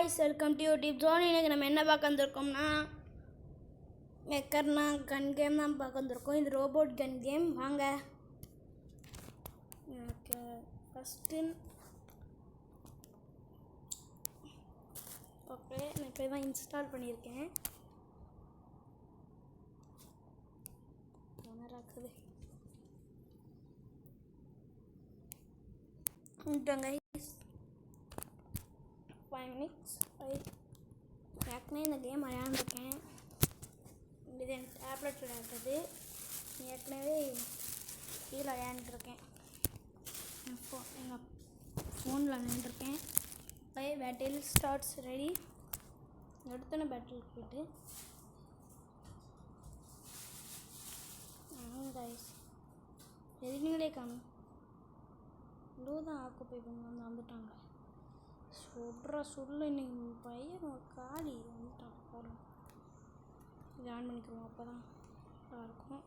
guys, welcome to YouTube Zone. இன்னைக்கு நம்ம என்ன பார்க்க வந்திருக்கோம்னா மெக்கர்னா கன் கேம் தான் பார்க்க வந்திருக்கோம். இது ரோபோட் கன் கேம். வாங்க. ஃபஸ்ட்டு ஓகே, நான் இப்போ தான் இன்ஸ்டால் பண்ணியிருக்கேன். இருக்குது guys 5 minutes ஏற்கனவே இந்த கேம் விளையாண்டுருக்கேன். இது என் டேப்லெட் விளையாடுறது. ஏற்கனவே கீழே விளையாண்டுருக்கேன். எங்கள் ஃபோனில் விளையாண்டுருக்கேன். Battle starts ready. எடுத்தோன்னே பேட்டிலுக்கு போய்ட்டு கைஸ் எதுவுமே காணும். இவ்வளோ தான் ஆக்குப்பை பண்ணி வந்துட்டாங்க. சொல்ல இன்னைக்கு பையன் காலி வந்துட்டான். போகிறோம் ஜாயின் பண்ணிக்கிறோம். அப்போ தான் இருக்கும்.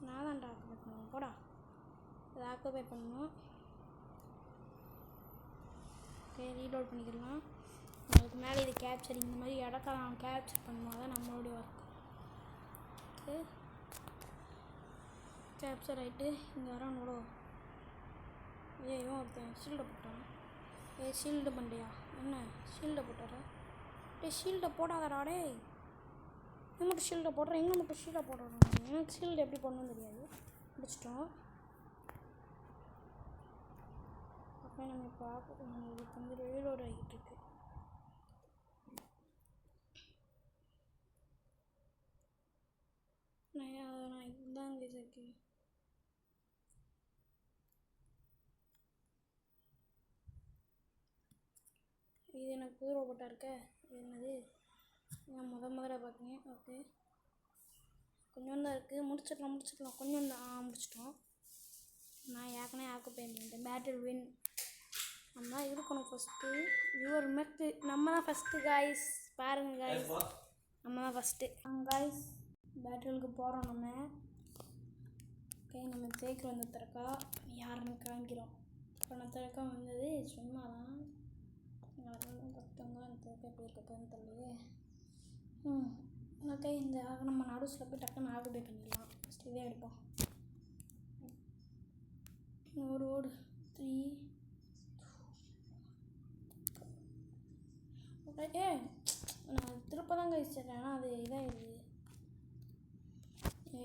நான் தான் ஆக்குப்பை பண்ணுவேன். போடா இது ஆக்குப்பை பண்ணணும். ஓகே, ரீலோட் பண்ணிக்கலாம். அதுக்கு மேலே இது கேப்சர் இந்த மாதிரி இடக்கலாம் கேப்சர் பண்ணுவோம். தான் நம்மளுடைய ஒர்க். ஓகே, கேப்சர் ஆகிட்டு இங்கே வரோம். ஒருத்தன் ஷீல்டை போட்டான். ஷீல்டு பண்ணியா? என்ன ஷீல்டை போட்டார? ஷீல்டை போடாதடா. நீ மட்டும் ஷீல்டை போடுற, எங்கே மட்டும் ஷீல்டை போடுறோம். எனக்கு ஷீல்டு எப்படி போடணும்னு தெரியாது. முடிச்சிட்டோம். அப்போ நம்ம பார்க்க இதுக்கு வந்து ரீலோட் ஆகிட்டு இருக்கு. நான் இதுதான் இருக்கு. இது எனக்கு புது ரோபோட்டாக இருக்க. இது என்னது? நான் முதல்ல பார்த்தீங்க. ஓகே, கொஞ்சம் தான் இருக்குது. முடிச்சிடலாம். கொஞ்சம் தான் முடிச்சிட்டோம். நான் ஏற்கனவே ஆக்குப்பை பண்ணிட்டேன். பேட்டில் வின் நம்ம தான் இருக்கணும் ஃபஸ்ட்டு. யுவர் மெக்கு நம்ம தான் ஃபஸ்ட்டு காய்ஸ். பாருங்கள் காய்ஸ், நம்ம தான் ஃபஸ்ட்டு. காய்ஸ் பேட்டிலுக்கு போகிறோம் நம்ம. ஓகே, நம்ம ஜெயிக்க வந்த திறக்கா யாருன்னு காமிக்கிறோம். இப்போ நான் திறக்கா வந்தது சும்மா தான். பத்தவங்க அந்த போயிருக்கன்னு தெரியலையே. ஓகே, இந்த நம்ம நடுஸில் போய் டக்குன்னு ஆக்குபை பண்ணிடலாம். ஃபஸ்ட் இதே எடுப்போம். ஓடு 3 ஓகே. நான் திருப்ப தான் கழிச்சிட்றேன். ஆனால் அது இதாக இருக்குது.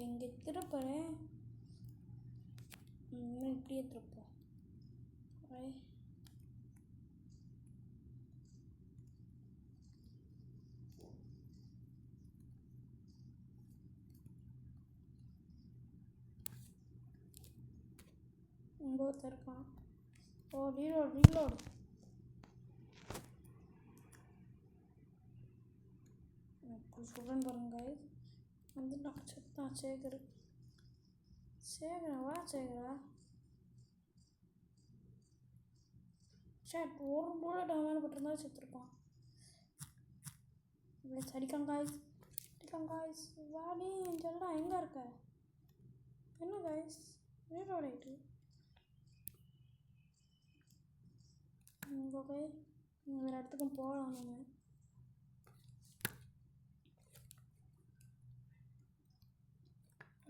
இங்கே திருப்புறேன். இப்படியே திருப்போம். இங்கே ஒருத்தர் இருக்கான். ரீலோடு சொல்கிறேன் பாருங்க. வந்து நான் செத்தான். சேகரா சேட் ஒரு புல்லட் அவன் பட்டிருந்தா செத்துருப்பான். அடிக்காங்க காய்ஸ். வாடி சொல்லடா, எங்கே இருக்க? என்ன காய்ஸ் ரீலோட் ஆகிட்டு. ஓகே, வேறு இடத்துக்கும் போகலாம். நம்ம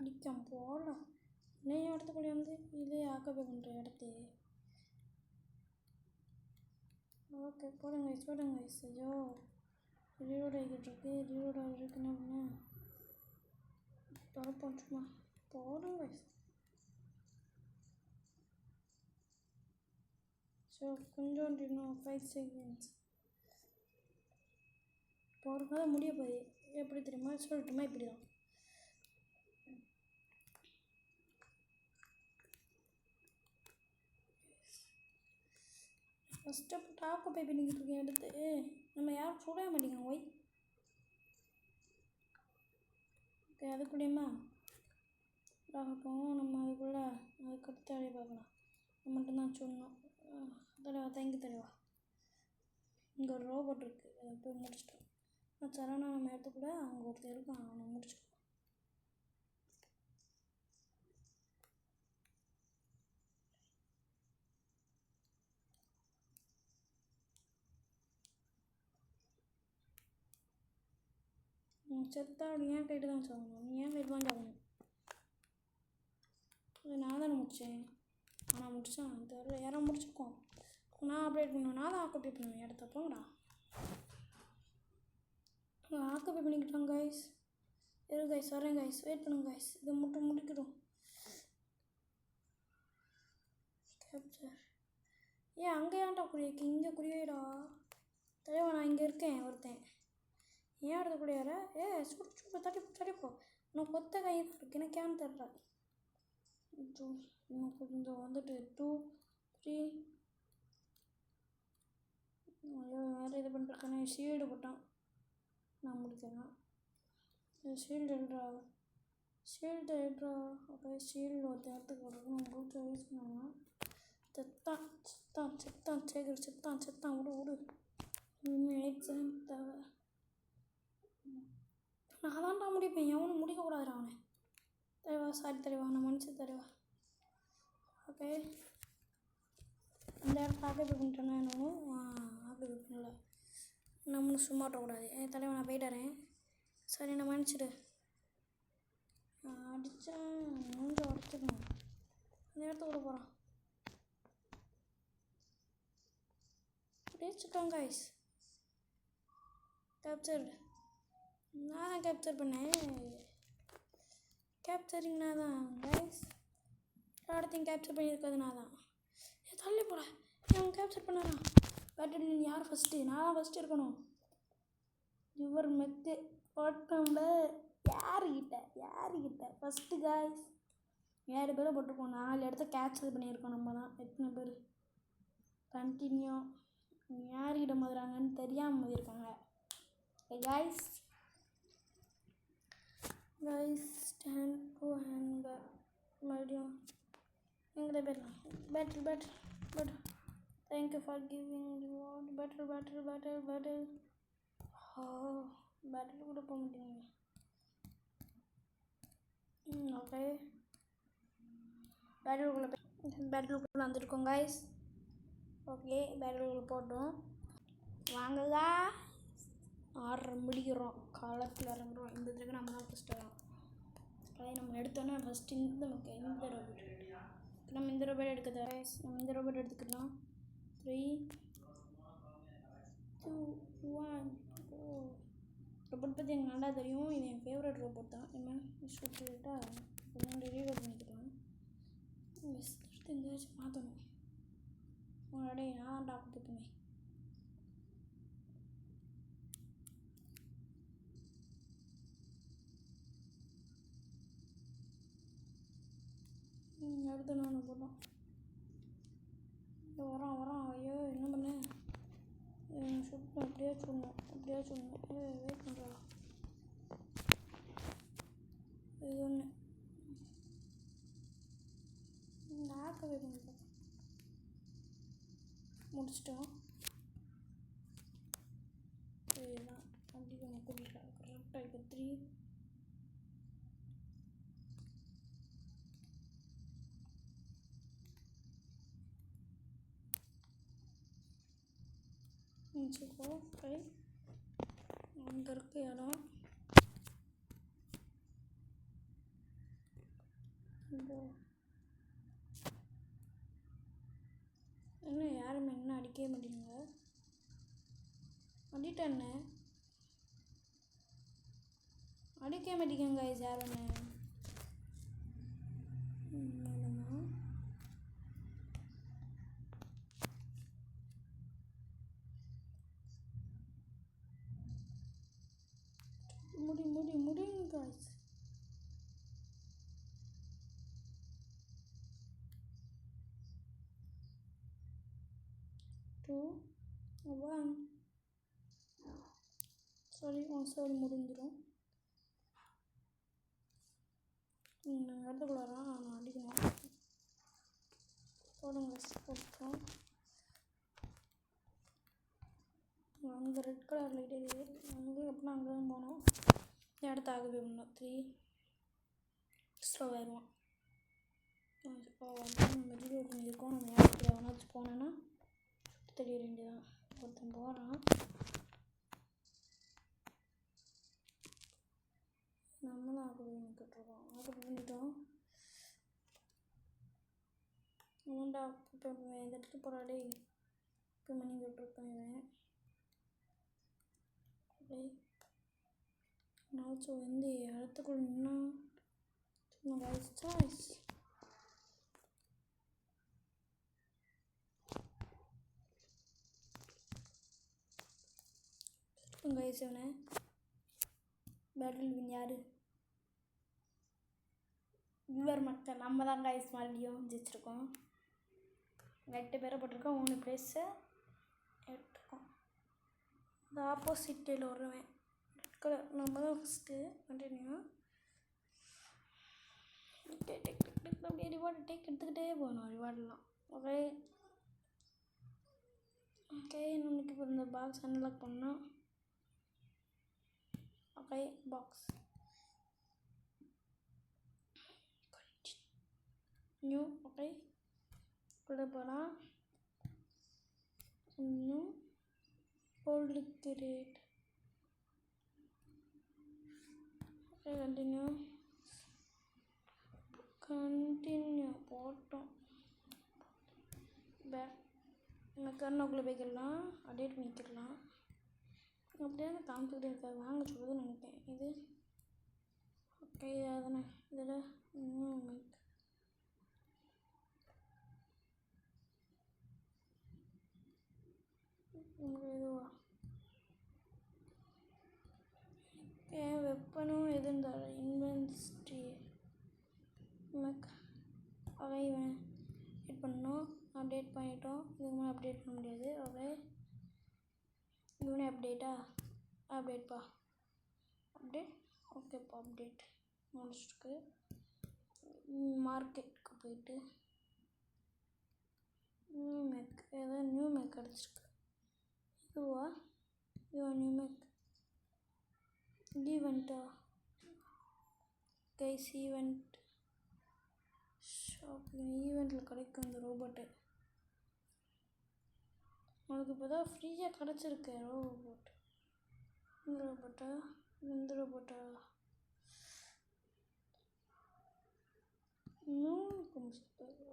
அடிக்கம் போகலாம். இன்னும் இடத்துக்குள்ளே வந்து இதே ஆக்குபை பண்ணுற இடத்து. ஓகே, போடுங்க. ஐயோ, ரீலோட் ஆகிட்டு இருக்கு. ரீலோட் ஆகிருக்குன்னு அப்படின்னா தொடப்போம். சும்மா போடுங்க. ஸோ கொஞ்சம் இன்னும் 5 செகண்ட்ஸ் போகிறதுனால முடிய போய் எப்படி தெரியுமா சொல்லட்டுமா? இப்படி தான். ஃபஸ்ட்டு ஆக்குபை பண்ணிக்கிட்டு இருக்கேன் எடுத்து. நம்ம யாரும் சுட மாட்டேங்க. ஒய் ஓகே, அதுக்குள்ளேயுமா ஆகட்டும். நம்ம அதுக்குள்ளே அதுக்கடுத்து வேலையை பார்க்கலாம். அது மட்டும்தான் சொன்னோம். தேங்க்யூ தலைவா. இங்கே ஒரு ரோபோட் இருக்குது. அதை போய் முடிச்சிட்டோம். சரணா நம்ம இடத்துக்குள்ள அங்கே ஒருத்தர் இருக்கான். அவனை முடிச்சிட்டோம். செத்தா அப்படி ஏன் கைட்டு தான் சாகணும், நீ ஏன் கைட்டு தான் சாகணும். நான் தானே முடித்தேன். ஆனால் முடித்தேன் தெரியல, யாரும் முடிச்சிருக்கோம். நான் அப்டேட் பண்ணுவேன், நான் தான் ஆக்குப்பை பண்ணுவேன். இடத்த போங்கடா. ஆக்குப்பை பண்ணிக்கிட்டோம் கைஸ். கைஸ் வரேன் கைஸ், வெயிட் பண்ணுங்க கைஸ். இதை மட்டும் முடிக்கிறோம். கேப்சர் ஏன் அங்கே ஏன்டா குறியாக்கி இங்கே குறியாடா தலைவா. நான் இங்கே இருக்கேன் ஒருத்தன். ஏன் இடத்த குடியார சுடு தட்டிப்போ. நான் கொத்த கை தான் இருக்கு, எனக்கு ஏன்னு தெரில. இன்னும் கொஞ்சம் வந்துட்டு 2 3 வேறு இது பண்ணிருக்கேனே. ஷீல்டு போட்டான், நான் முடிக்கிறேன். ஷீல்டு எடுறா அப்போ ஷீல்டு ஒருத்த இடத்துக்கு போடுறது உங்களுக்கு யூஸ் பண்ணுவாங்க. செத்தான் சேகர் செத்தான் விடு. எக்ஸாம் தேவை. நான் தான்டா முடிப்பேன், எவனும் முடிக்கக்கூடாதுடா அவனை. தலைவா சாரி தலைவா, நான் மன்னிச்சு தலைவா. ஓகே இந்த இடத்த ஆக்குப்பை பண்ணிட்டேன்னா என்னவும் ஆக்குப்பை பண்ணல. நம்மளும் சும்மா விட்டக்கூடாது. தலைவா நான் போயிட்டாரேன், சரி நான் மன்னிச்சிடு. அடித்தேன் மூஞ்ச உடச்சிக்கணும். அந்த இடத்த விட போகிறான். அடிச்சுட்டான் கைஸ். கேப்சர்டு நான் தான் கேப்சர் பண்ணேன். கேப்சரிங் நான் தான் கைஸ். அடுத்தையும் கேப்சர் பண்ணியிருக்கிறது நான் தான். தள்ளி போட அவன் கேப்சர் பண்ணாரான். பேட்டரி யார் ஃபஸ்ட்டு? நான் தான் ஃபஸ்ட்டு இருக்கணும். இவர் மெத்து போட்டோம்ல. யாருக்கிட்ட ஃபஸ்ட்டு கைஸ் 7 பேரை போட்டிருக்கோம். 4 இடத்த கேப்சர் பண்ணியிருக்கோம் நம்ம தான். எத்தனை பேர் கண்டினியூ யார்கிட்ட மதுறாங்கன்னு தெரியாமல் மதியிருக்காங்க கைஸ். ஸ்டாண்ட் டு ஹேண்ட் மறுபடியும் எங்களை battle thank you for giving reward. Battle கூட போக மாட்டேங்க. ஓகே பேட்டிலுக்குள்ளே வந்துருக்கோம் கைஸ். ஓகே பேட்டிலுக்குள்ளே போட்டோம். வாங்கதா முடிக்கிறோம். காலத்தில் இறங்குறோம். இந்த தடவை நம்ம தான் ஃபஸ்ட்டு வரோம். நம்ம எடுத்தோன்னா ஃபஸ்ட்டு இந்த ரோபோட் நம்ம இந்த ரோபோட் எடுக்கிறத நம்ம இந்த ரோபோட் எடுத்துக்கலாம். 3 2 1 ரோபோட் பற்றி எனக்கு நல்லா தெரியும். இது என் ஃபேவரட் ரோபோட் தான். என்ன சொல்லிட்டா கொஞ்சம் ரீலோட் பண்ணிக்கலாம். எடுத்து எங்கேயாச்சும் மாற்றணும். உங்களோட நான் டாக்டர் போட்டுமே அடுத்து நான் போட்டோம். வரான் ஐயோ என்ன பண்ண சுட்டோம். அப்படியே சொல்லணும். வெயிட் பண்ணுறா. இது ஒன்று ஆக்கவே பண்ணிட்டோம். முடிச்சிட்டோம். இதுதான் அதிகமாக கூட்டிகிட்டு கரெக்டாக இப்போ 3 வச்சுக்கோ. அங்கே இருக்க இடம் என்ன யாருமே என்ன அடிக்கவே மாட்டேங்க. அடிக்கவே மாட்டேங்க யாருமே. முடியுங்க guys. சாரி முடிஞ்சிடும். இடத்துக்குள்ளாரா நான் அடிக்கணும். போடுங்க போட்டோம். அங்கே ரெட் கலர் லைட் எரியுது. அங்கே எப்படின்னா அங்கே தான் போனோம். இடத்த ஆகவே பண்ணோம். 3 ஸ்லோ ஆயிடுவோம். மெடிக்கல் பண்ணியிருக்கோம். நம்ம இடத்துல எவனாச்சும் போனோன்னா தெரிய வேண்டியதான். ஒருத்தன் போகிறான். பண்ணிக்கிட்டுருக்கோம். ஆக்குப்பை பண்ணிட்டோம். ஏன்டா இப்போ இந்த இடத்துக்கு போகிறாடே இப்போ பண்ணிக்கிட்டுருக்கேன் இவன். நாச்சும் வந்து இடத்துக்குள்ள நின்னா சும்மா கைஸ் சாய்ஸ். கைஸ் இவனை பேட்டில் வின் யார்? விவர் மக்கள் நம்ம தான் கைஸ் மறுபடியும் ஜெயிச்சிருக்கோம். 8 பேரை போட்டிருக்கோம். 3 பிளேஸை எடுத்துருக்கோம். இந்த ஆப்போசிட் டேயில் வருவேன் ரெட் கலர் நம்ம தான் ஃபஸ்ட்டு. கண்டினியூ டேக் அப்படியே ரிவார்டு எடுத்துக்கிட்டே போகணும். ரிவார்டெலாம் ஓகே. நம்மளுக்கு இப்போ இந்த பாக்ஸ் அன்லாக் பண்ணோம். Okay box new. ஓகே கூட போனால் இன்னும் ஓல்டு கிரேட். ஓகே கண்டினியூ போட்டோம். கண்ணோக்குள்ளே போய்க்கிடலாம். அப்டேட் பண்ணிக்கிடலாம். அப்படியே அந்த காமிச்சுக்கிட்டே இருக்காது. வாங்க சொல்லுதுன்னு நினைப்பேன். இது ஓகே அதானே. இதில் இன்னும் இதுவா வெப்பனும் எது இருந்தாலும் இன்வென்ஸ்ட்ரி அவை அப்டேட் பண்ணோம். அப்டேட் பண்ணிட்டோம். இதுக்கு மேலே அப்டேட் பண்ண முடியாது. ஓகே இவனே அப்டேட்டா? அப்டேட்ப்பா அப்டேட். ஓகேப்பா அப்டேட் முடிச்சிருக்கு. மார்க்கெட்டுக்கு போயிட்டு நியூ மேக் ஏதாவது நியூ மேக் கிடச்சிருக்கு. இதுவா நியூ மேக் ஈவெண்ட்டா கைஸ்? ஈவெண்ட் ஷாப்பிங் ஈவெண்ட்டில் கிடைக்கும் இந்த ரோபோட்டு. அதுக்கு இப்போ தான் ஃப்ரீயாக கிடச்சிருக்கு ரோபோட். இந்த ரோபோட்டா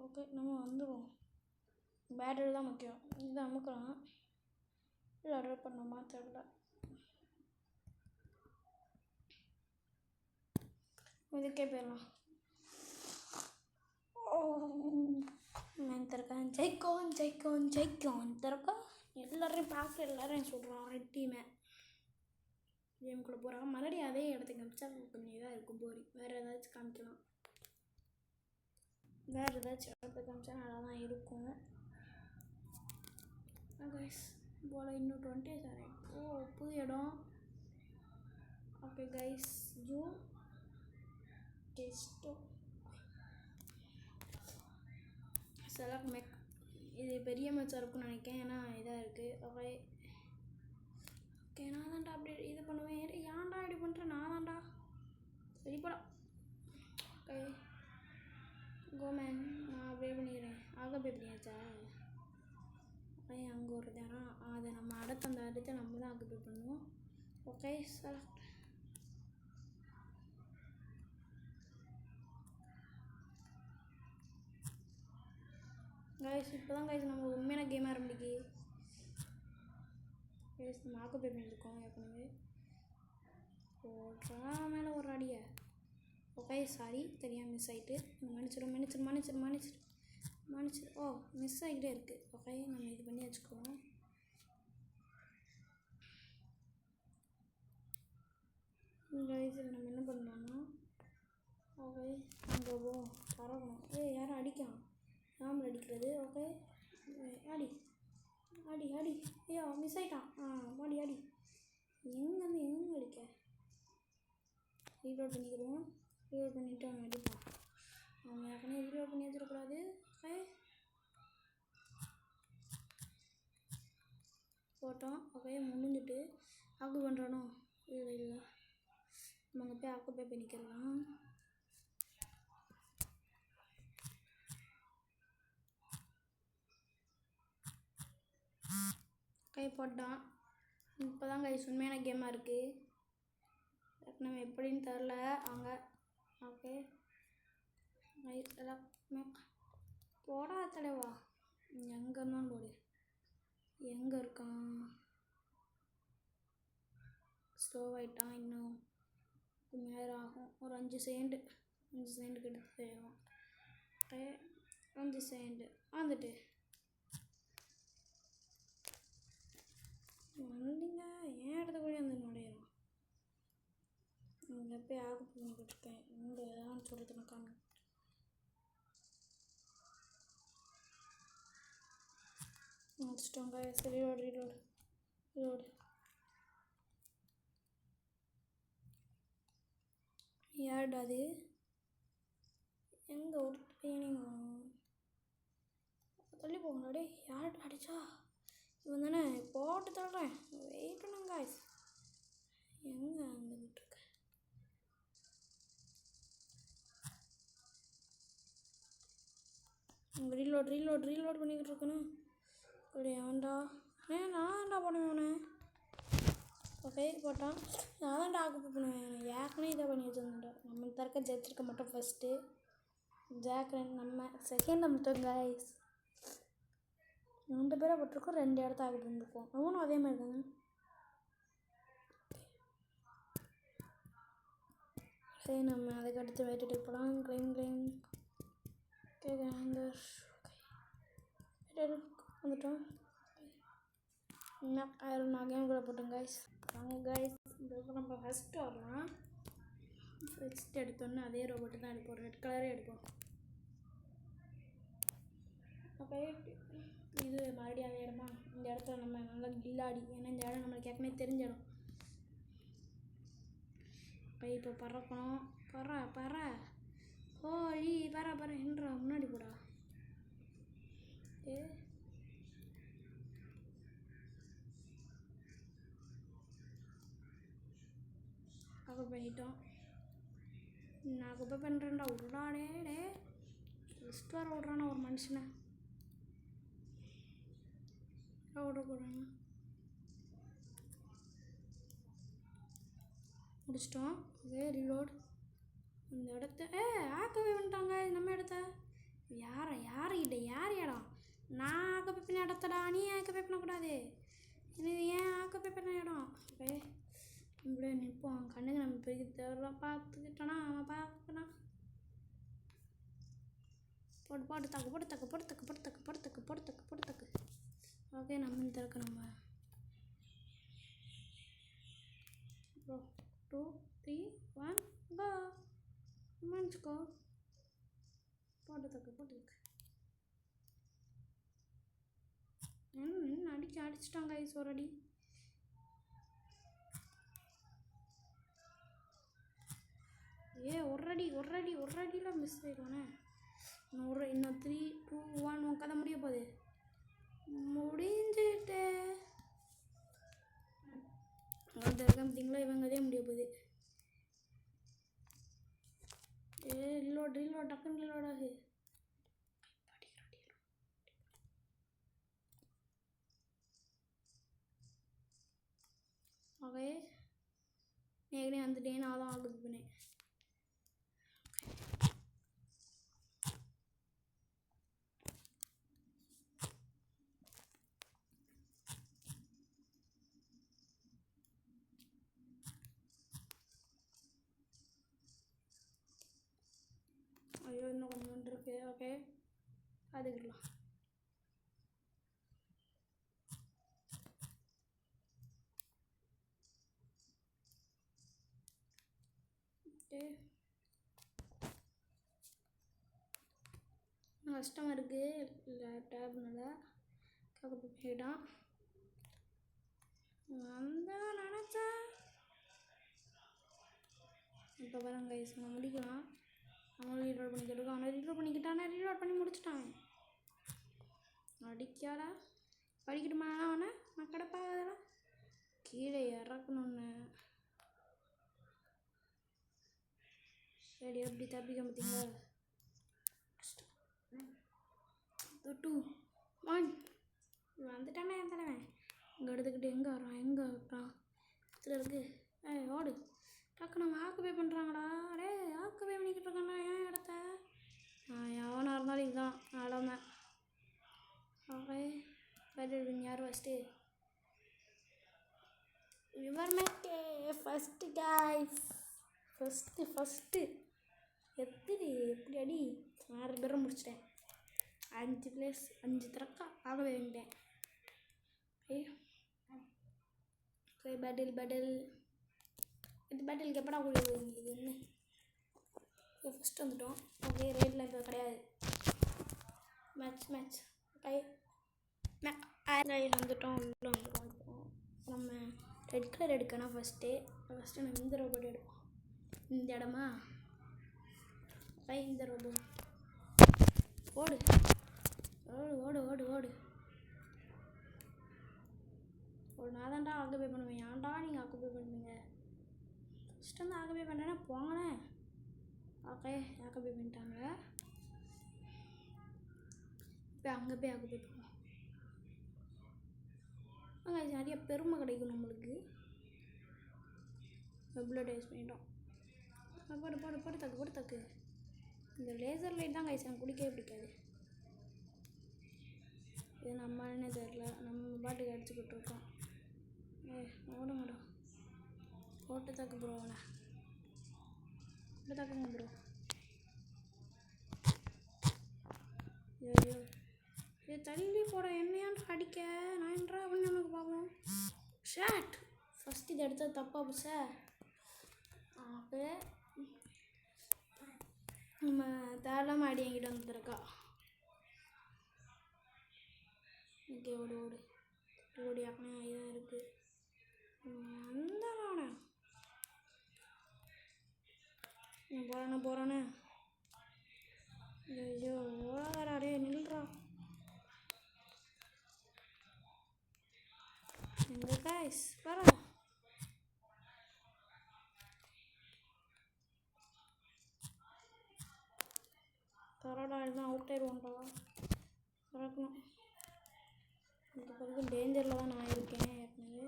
ஓகே நம்ம வந்துடுவோம். பேட்டரி தான் முக்கியம். இதை அமுக்கலாம். இல்லை ஆர்டர் பண்ணோமா தெரியல. இதுக்கே போயிடலாம். நான் திறக்கேன். ஜெயிக்கோன் திறக்கா. எல்லோரையும் பார்க்க எல்லோரையும் சொல்கிறான். ரெட் டீமை கேமுக்குள்ளே போகிறாங்க. மறுபடியும் அதே இடத்துக்கு காமிச்சா கொஞ்சம் இதாக இருக்கும். போரிங். வேறு ஏதாச்சும் காமிக்கலாம். வேறு ஏதாச்சும் இடத்த காமிச்சா நல்லா தான் இருக்கும். கைஸ் போல் இன்னும் 20 செகண்ட். புது இடம். ஓகே கைஸ் ஜூம் டெஸ்ட்டோ செலக்ட் மேக். இது பெரிய மேட்சாக இருக்கும்னு நினைக்கிறேன். ஏன்னா இதாக இருக்குது. ஓகே நான் தான்டா அப்படி இது பண்ணுவேன். ஏன்டா இப்படி பண்ணுறேன்? நான் தான்டா சரிப்படா. ஓகே கோமேன் நான் அப்படியே பண்ணிக்கிறேன். ஆகப்பே பண்ணியாச்சா? அங்கே ஒரு தரம் அதை நம்ம அடுத்து நம்ம தான் ஆக்குப்பே பண்ணுவோம். Okay select. கைஸ் இப்போ தான் கைஸ் நம்ம உண்மையான கேம் ஆரம்பிக்கு. கைஸ் நம்ம ஆக்குப்பே பண்ணியிருக்கோம் ஏற்கனவே. போடுறா மேலே ஒரு அடியை. ஓகே சாரி தெரியாமல் மிஸ் ஆகிட்டு. மன்னிச்சிரு. ஓ மிஸ் ஆகிக்கிட்டே இருக்குது. ஓகே நம்ம இது பண்ணி வச்சுக்குவோம். கைஸ் நம்ம என்ன பண்ணோம்னா ஓகே அங்கே போவோம். பறக்கணும். யாரும் அடிக்கலாம். நாமளும் அடிக்கிறது. ஓகே ஆடி மிஸ் ஆகிட்டான். ஆடி எங்கே அடிக்க? ரீலோட் பண்ணிக்கிடுவோம். ரீலோட் பண்ணிவிட்டு அவன் அடிப்பான். அவன் ஏற்கனவே ரீலோட் பண்ணி வச்சிடக்கூடாது. ஓகே போட்டோம். ஓகே முடிஞ்சிட்டு ஆக்கு பண்ணுறானோ? இல்லை நம்ம அங்கே போய் ஆக்குப்பே பண்ணிக்கலாம். கை போட்டான். இப்போ தான் கைஸ் உண்மையான கேமாக இருக்குது. நம்ம எப்படின்னு தெரில. அங்கே ஓகே எல்லாம் போடா தலைவா, எங்கே இருந்தாலும் போடு. எங்கே இருக்கான்? ஸ்லோ ஆகிட்டான். இன்னும் கொஞ்சம் நேரம் ஆகும். ஒரு 5 செகண்டுக்கு எடுத்து போயிடும். ஓகே 5 செகண்டு வந்துட்டு வந்தீங்க. ஏன் இடத்துக்குள்ளே வந்து நுழையிறோம்? இங்கே போய் ஆகு பண்ணிக்கிட்டு இருக்கேன். இங்கே ஏதாவது சொல்கிறது நான் காணும். முடிச்சிட்டோங்க. சரி ரீலோடு யாருடா அது? எங்கே ஒரு பையனிங்க தள்ளி போங்கடா. யார்டா அடிச்சா? இவன் தானே. போட்டு தள்ளுறேன். வெயிட் பண்ணுங்க காய்ஸ். எங்கே வந்துக்கிட்டு இருக்க? இங்கே ரீலோட் பண்ணிக்கிட்டு இருக்கணும். அவன்டா நான் தான்டா பண்ணுவேன். ஓகே போட்டான். நான் தான்டா ஆக்குப்பை பண்ணுவேன். ஏற்கனவே இதை பண்ணி வச்சுருந்தேன்டா. நம்ம தரக்க ஜெயிச்சிருக்க மாட்டோம். ஃபஸ்ட்டு ஜாக்ரன் நம்ம செகண்ட் மட்டும் காய்ஸ். 2 பேரை போட்டிருக்கோம். 2 இடத்த ஆகிட்டு இருந்துருக்கோம். அவனும் அதே மாதிரி தாங்க. சரி நம்ம அதுக்கு அடுத்து வெயிட்டு போகலாம். கிரைம் ஹேங்கர் வந்துட்டோம். நான் கேம் கூட போட்டோம் காய்ஸ். வாங்க காய்ஸ், நம்ம ஃபஸ்ட்டு வரலாம். ஃபஸ்ட்டு எடுத்தோன்னே அதே ரோபோட்டு தான் எடுப்போம். ரெட் கலரே எடுப்போம். அப்போ இது மறுபடியும் அதே இடமா? இந்த இடத்துல நம்ம நல்லா கில்லாடி. ஏன்னா இந்த இடம் நம்மளுக்கு ஏற்கனவே தெரிஞ்ச இடம். இப்போ பறக்கணும். பற ஓடி பற என்றா முன்னாடி போடா. குப்பை பண்ணிட்டோம். நான் குப்பை பண்ணுறேன்டா. விட்றாடே லிஸ்ட் வர விட்றானா ஒரு மனுஷனை விட போகிறாங்க. முடிச்சிட்டோம். Okay reload. இந்த இடத்த ஆக்கவே வந்துட்டாங்க. நம்ம இடத்த யார்கிட்ட யார் இடம்? நான் ஆக்கப்பை பண்ண இடத்தடா. நீ ஆக்கப்பை பண்ணக்கூடாது. இது ஏன் ஆக்கப்பை பண்ண இடம்? ஓகே இப்படியே நிற்போம். கண்ணுக்கு நம்ம பெரிய தேவை பார்த்துக்கிட்டோன்னா அவன் பார்க்கணும். போட்டு ஓகே நம்ம இந்த இருக்க நம்ம 2 3 1 கோ மன்ச்சுக்கோ. போட்டு அடிச்சிட்டாங்க ஐஸ் ஒரு அடி. ஒரு அடியில் மிஸ் ஆகிடுவானே. இன்னும் 3 2 1 உன் கதை முடிய போகுது. முடிஞ்சுட்டு அந்த பார்த்தீங்களா? இவங்க அதே முடிய போகுது. ரீலோட் டக்குன்னு ரீலோட் ஆகுது. ஓகே ஏற்கனவே வந்துட்டேன். நான் தான் ஆகுது பண்ணேன். ஐயோ இன்னும் கொஞ்சம் இருக்கு. ஓகே அதுக்கிடலாம். ஓகே கஷ்டமாக இருக்குது. டேப்னால கப்பு போயிட்டான். வந்தால் நினச்சேன். இப்போ வரேன் கைஸ். நான் முடிக்கலாம். அவன் ரீலோட் பண்ணிக்கிட்டு ரீலோட் பண்ணி முடிச்சுட்டான். அடிக்காடா படிக்கட்டுமா? அவனை நான் கிடப்பாதடா. கீழே இறக்கணுன்னு சரி எப்படி தப்பிக்க பார்த்தீங்களா? 2 1 வந்துட்டானே என் தலைவன். இங்கே எடுத்துக்கிட்டு எங்கே வரான்? இதில் இருக்கு. ஓடு டக்குன்னு நம்ம ஆக்குபை பண்ணுறாங்கடா. அடே ஆக்குபை பண்ணிக்கிட்டு இருக்காண்டா ஏன் இடத்த. எவனாக இருந்தாலும் இதுதான் நிலமை. ஓகே பேட்டில் யார் ஃபஸ்ட்டு? யுவர்மேட்டே ஃபஸ்ட்டு கைஸ். ஃபஸ்ட்டு எப்படி அடி 6 பேரும் முடிச்சிட்டேன். 5 பிளேஸ் 5 திறக்கா ஆகவே வேண்டேன். பேட்டில் இந்த பேட்டிலுக்கு எப்படா கூட இது என்ன ஃபஸ்ட்டு வந்துட்டோம். ஓகே ரேட்லாம் இப்போ கிடையாது. மேட்ச் ஓகே வந்துட்டோம். உள்ளே வந்துட்டோம். இப்போ நம்ம ரெட் கலர் எடுக்கணும். ஃபஸ்ட்டு நம்ம இந்த ரோபோட் எடுப்போம். இந்த இடமா இந்த ரோபோ ஓடு நான் தான்டா ஆக்குபை பண்ணுவேன். ஏன்டா நீங்கள் ஆக்குபை பண்ணுவீங்க? ஃபஸ்ட்டு வந்து ஆக்குபை பண்ணேன்னா போங்களே. ஓகே ஆக்குபை பண்ணிட்டாங்க. இப்போ அங்கே போய் ஆக்குபை பண்ணுவோம். அங்கே நிறைய பெருமை கிடைக்கும் நம்மளுக்கு. எவ்வளோ டேஸ் பண்ணிட்டோம். போடு தக்கு. இந்த லேசர் லைட் தான் கைஸ் எனக்கு பிடிக்கவே பிடிக்காது. இது நம்மன்னே தெரில. நம்ம பாட்டுக்கு அடிச்சுக்கிட்டு இருக்கோம். ஓடுங்கடா. போட்டு தக்கு ப்ரோ. போட்டு தக்குங்க ப்ரோ. ஐயோ இது தள்ளி போட என்னையான் அடிக்க. நான் என்றா அப்படின்னு எனக்கு பார்ப்போம். ஷாட் ஃபஸ்ட் இது எடுத்தது தப்பா புதுசா. அப்போ நம்ம தேடலாமல் அடி என்கிட்ட வந்துருக்கா. ஓகே ஓடி அப்படின்னா இதாக இருக்குது. அந்த போகிறானே ஐயோ ஓடாதே நில்றா. எங்க கைஸ் வர கரடா இதுதான் அவுட் ஆயிடுவான்டா. பறக்கணும். இந்த பக்கம் டேஞ்சரில் தான் நான் இருக்கேன். ஏற்கனவே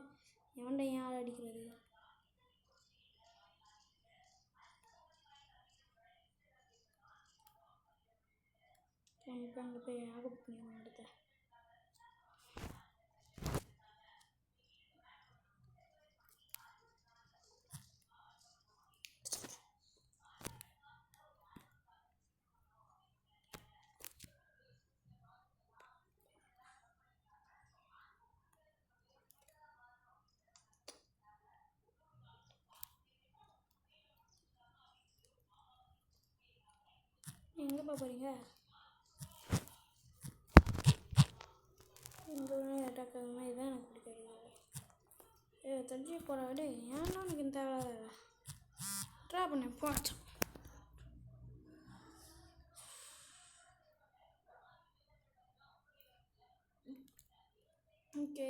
எவன்டா ஏன் ஆள் அடிக்கிறது? இப்போ அங்கே போய் ஆகப் பண்ணிடுவோம். அடுத்த எங்கேப்பா போகிறீங்க? இந்த அட்டாக் ஆகுமா? இதுதான் எனக்கு பிடிக்காது. தள்ளி போகிற விட ஏன்னா எனக்கு இந்த ட்ரா பண்ணேன் போச்சோம். ஓகே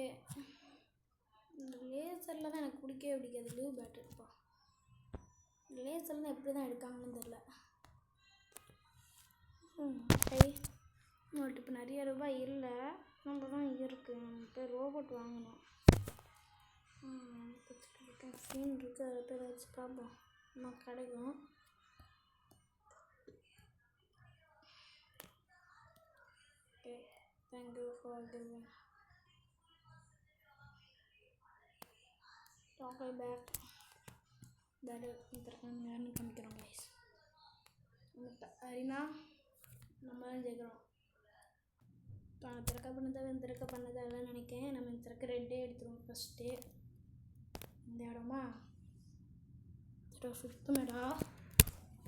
இந்த லேசரில் தான் எனக்கு பிடிக்கவே பிடிக்காது. லீவ் பேட்டரிப்பா. லேசர்லாம் எப்படி தான் எடுக்காங்கன்னு தெரில. ஓகே உங்கள்கிட்ட இப்போ நிறைய ரூபாய் இல்லை. நம்ம தான் இருக்குது. நம்ம போய் ரோபோட் வாங்கணும். சீன் இருக்குது. அதை போய் ஏதாச்சும் பார்ப்போம். இன்னும் கிடைக்கும். Okay thank you for giving. Okay பேக் யாருன்னு காமிக்கிறோம் கைஸ். அரினா நம்ம தான் ஜெயிக்கிறோம். திறக்க பண்ணதெல்லாம் நினைக்கிறேன். நம்ம இந்த திறக்க ரெட்டே எடுத்துருவோம் ஃபஸ்ட்டு. இந்த இடமா சுத்தமேடா.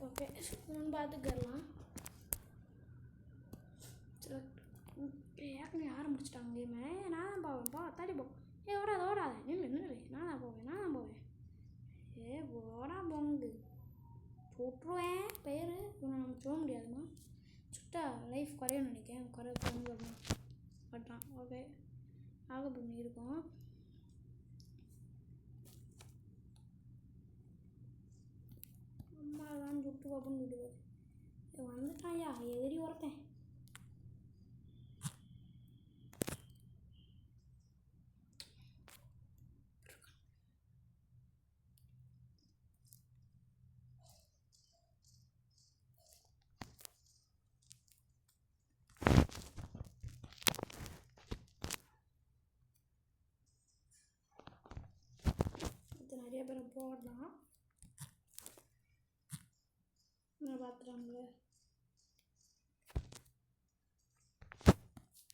ஓகே சுத்தணும்னு பார்த்துக்கலாம். ஏற்கனவே ஆரம்பிச்சிட்டாங்க கேமை. நான் தான் போவேன். தள்ளி போ. ஓடாத நில்லு. நான் தான் போவேன். ஓடா பொங்கு போட்டுருவேன் பெயர். இவனை நம்ம சொல்ல முடியாதுமா. சுட்டா லைஃப் குறையும்னு நினைக்கிறேன். குறைஞ்சி பட்டான். ஓகே ஆகப்பண்ணி இருக்கும். அம்மா தான் சுட்டு பார்ப்போன்னு விடுவார். வந்துட்டான்யா எதிரி ஒருத்தன். நிறைய பேரை போடலாம். பார்த்துட்டாங்களே.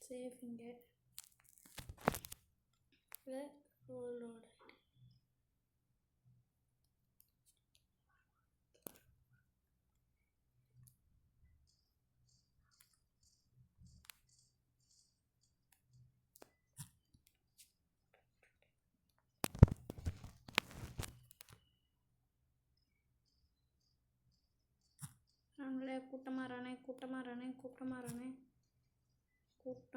சேஃப் இங்கே ரோலோட நாங்களே கூட்டமாறானே கூட்டம்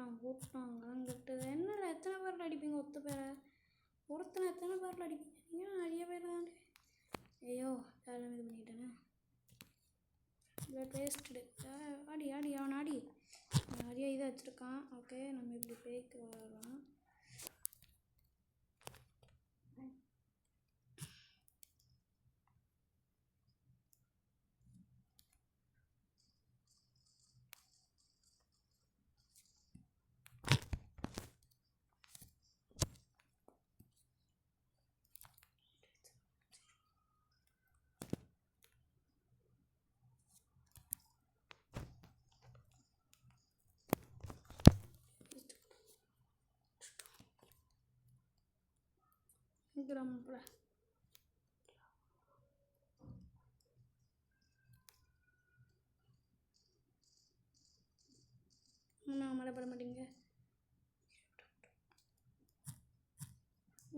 அங்கிட்டு என்னடா எத்தனை பேரில் அடிப்பீங்க? ஒருத்தனை எத்தனை பேரில் அடிப்பீங்க? நிறைய பேர் தான். ஐயோ வேலை இது பண்ணிட்டேனே. டேஸ்ட்டு ஆடி அவன் ஆடி நிறைய இதை வச்சுருக்கான். ஓகே நம்ம இப்படி பேக்கு வரலாம். கிராமப்புல நான் மழை பட மாட்டேங்க.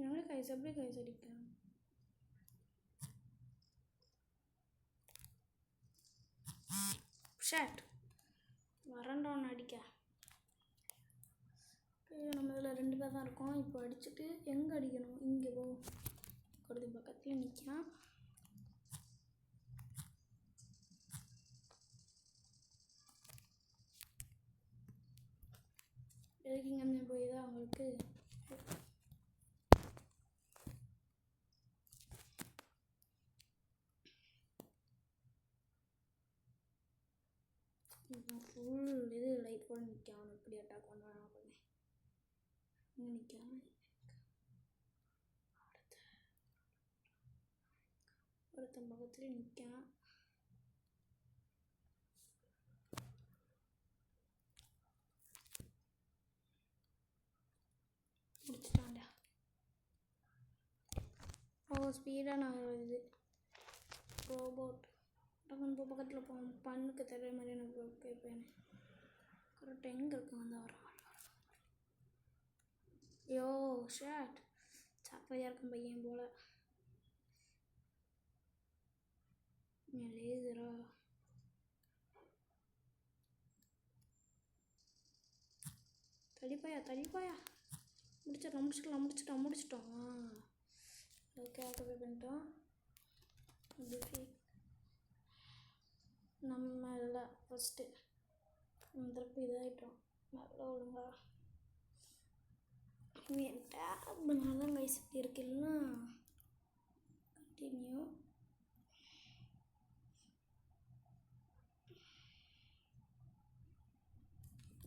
எவ்வளோ கைஸ் அப்படியே கைஸ் அடிக்கிறேன். ஷாட் வரண்டோன்னு அடிக்க. நம்ம இதில் 2 பேர் தான் இருக்கோம். இப்போ அடிச்சுட்டு எங்கே அடிக்கணும்? இங்கே போ கொடுத்து பக்கத்தில் நிற்கான். எதுக்கு இங்கே போய் தான் அவங்களுக்கு ஃபுல் இது லைட் போட நிற்கான். இப்படி அட்டாக் பண்ணுவான். இங்கே நிற்கான். ஒருத்தன் பக்கத்தில் நிற்கான். முடிச்சிட்டான்டா. ஸ்பீடாக நான் இது ரோபோட் இப்போ பக்கத்தில் போவோம். பண்ணுக்கு தர மாதிரி எனக்கு கேட்பேன். கரெக்டாக எங்கே இருக்கும்? வந்து வர யோ ஷாட் சாப்பையாக இருக்கும் பையன் போல். லேசரா தடிப்பாயா முடிச்சிட்டோம். ஓகே ஆக்குபை பண்ணிட்டோம். நம்ம இல்லை ஃபஸ்ட்டு திருப்பி இதாகிட்டோம். நல்லா ஒழுங்கா என் டேப்னால தான் கைஸ் இப்படி இருக்கு. இல்லைன்னா கண்டினியூ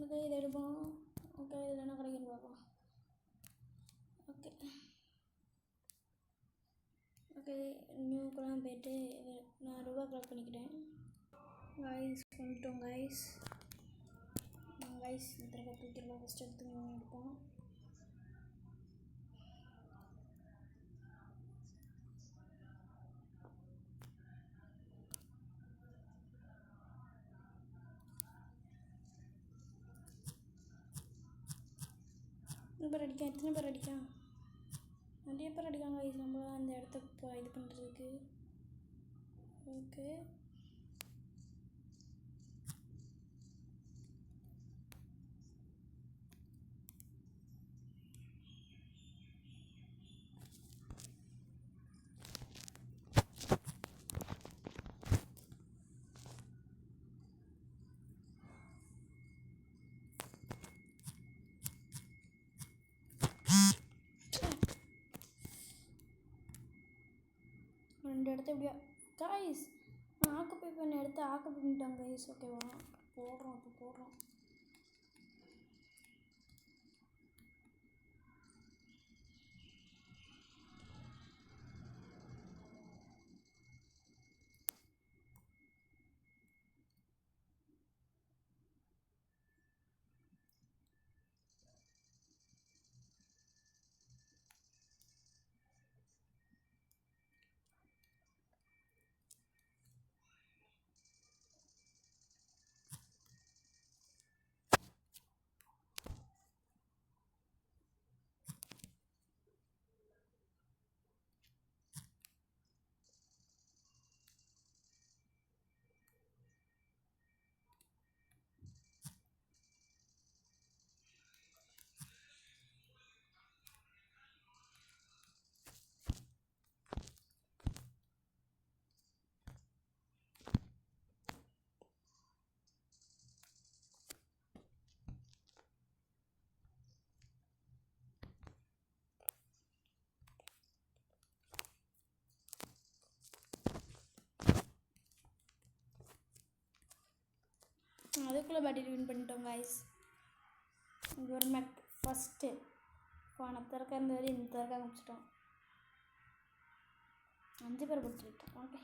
ஓகே இதை எடுப்போம். ஓகே இதில் என்ன கிடைக்குன்னு பார்ப்போம். ஓகே நியூக்கெலாம் போய்ட்டு நான் ரூபா கலெக்ட் பண்ணிக்கிட்டேன். கைஸ் வந்துட்டோம் கைஸ். இந்த தடவை தூக்கிடலாம். ஃபஸ்ட் எடுத்து எடுப்போம். எத்தனை பேர் அடிக்கான்? நிறைய பேர் அடிக்காங்க கைஸ். நம்ம அந்த இடத்துக்கு இது பண்ணுறதுக்கு. ஓகே ரெண்டு இடத்த எப்படியா கைஸ் நான் ஆக்குப்பை பண்ண எடுத்து ஆக்குப்பை பண்ணிட்டாங்க கைஸ். ஓகேவா போடுறோம். அதுக்குள்ளே பேட்டரி வின் பண்ணிட்டோம் கைஸ். இங்கே ஒரு மேக் ஃபஸ்ட்டு போன திறக்க இருந்தது இந்த திறக்க ஆரம்பிச்சிட்டோம். 5 பேர் பிடிச்சிக்கிட்டோம். Okay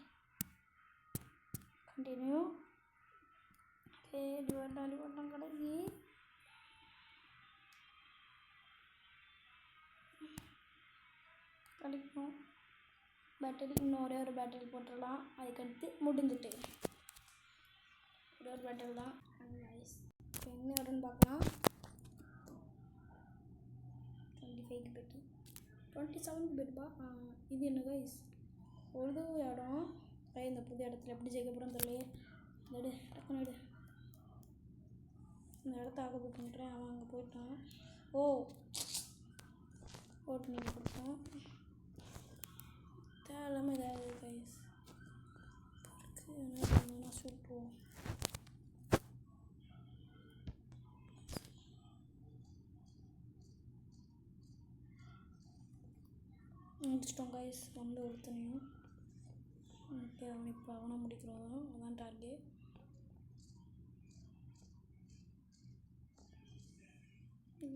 continue. ஓகே அடிவட்டம் கடைசி கிடைக்கும் பேட்டரி. இன்னும் ஒரே ஒரு பேட்டரி போட்டுடலாம். அதுக்கடுத்து முடிஞ்சிட்டு ஒரே ஒரு பேட்டரி தான் கைஸ். இப்போ என்ன இடம்னு பார்க்கலாம். 25 பெட்டு 27 பெட்டுப்பா. இது என்ன கைஸ் ஒரு இடம். இந்த புது இடத்துல எப்படி ஜெயிக்க போகிறோன்னு தெரியலையே. எடு டக்குன்னு எடு. இந்த இடத்த ஆக்குபை பண்ணுறேன். அவன் அங்கே போயிட்டான். ஓட்டு நீங்கள் கொடுத்தோம் தேவையில்லாமல் இதாகுது கைஸ். என்ன பண்ணணும்னா சுட்டுருவோம். முடிச்சிட்டோம் கைஸ். வந்து ஒருத்தனையும் ஓகே அவனை முடிக்கிறோம். அதான் டார்கெட்.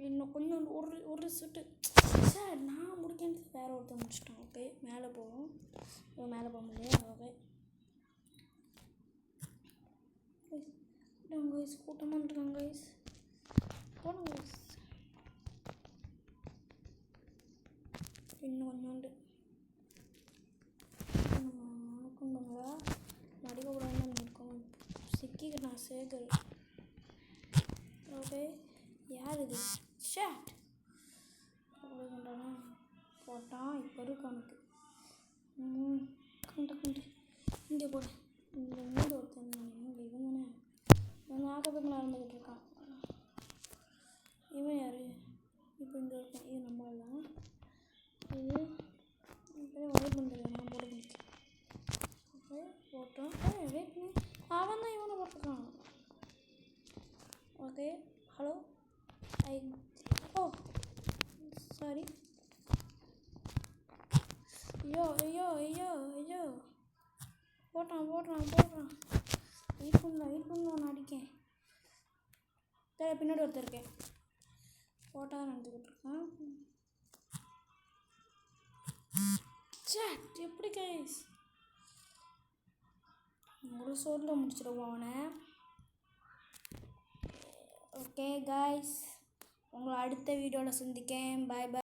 இன்னும் கொஞ்சம் ஒரு சுட்டு சார் நான் முடிக்கிறது வேறு ஒருத்தர் முடிச்சிட்டோம். ஓகே மேலே போவோம். மேலே போக முடியாது. ஓகே கைஸ் கூட்டமாக இருக்காங்க கைஸ். போனோம் கைஸ். இன்னும் கொஞ்சோண்டு கொண்டுங்களா நடிக்கக்கூடாதுன்னு இருக்கோம். சிக்கிக்கிட்டேன் சேகர். ஓகே யார் இது ஷாட் கொண்டானா போட்டான். இப்போ இருக்கு அவனுக்கு. கண்டு இங்கே போடு. இங்கே இன்னொரு ஒருத்தன் இவங்கண்ணே இவன் ஆக்கப்பங்களை இருந்துக்கிட்டு இருக்கான். இவன் யார் இப்போ இங்கே இருக்கான். இது நம்மளாம் இது வயல் பண்ணுறது நான் போட்டு ஓகே போட்டோம். வெயிட் பண்ணி அவன் தான் இவனை போட்டிருக்கான். Okay hello sorry. ஐயோ போட்டான். வெயிட் பண்ணுவோம் நான் அடிக்கேன். பின்னாடி ஒருத்தர் இருக்கேன். போட்டால் நடந்துக்கிட்டு இருக்கான். சாட் எப்படி கைஸ் ஒரு சோரில் முடிச்சிடுவோம் அவனை. ஓகே கைஸ் உங்களை அடுத்த வீடியோவில் சந்திக்கேன். பாய் பாய்.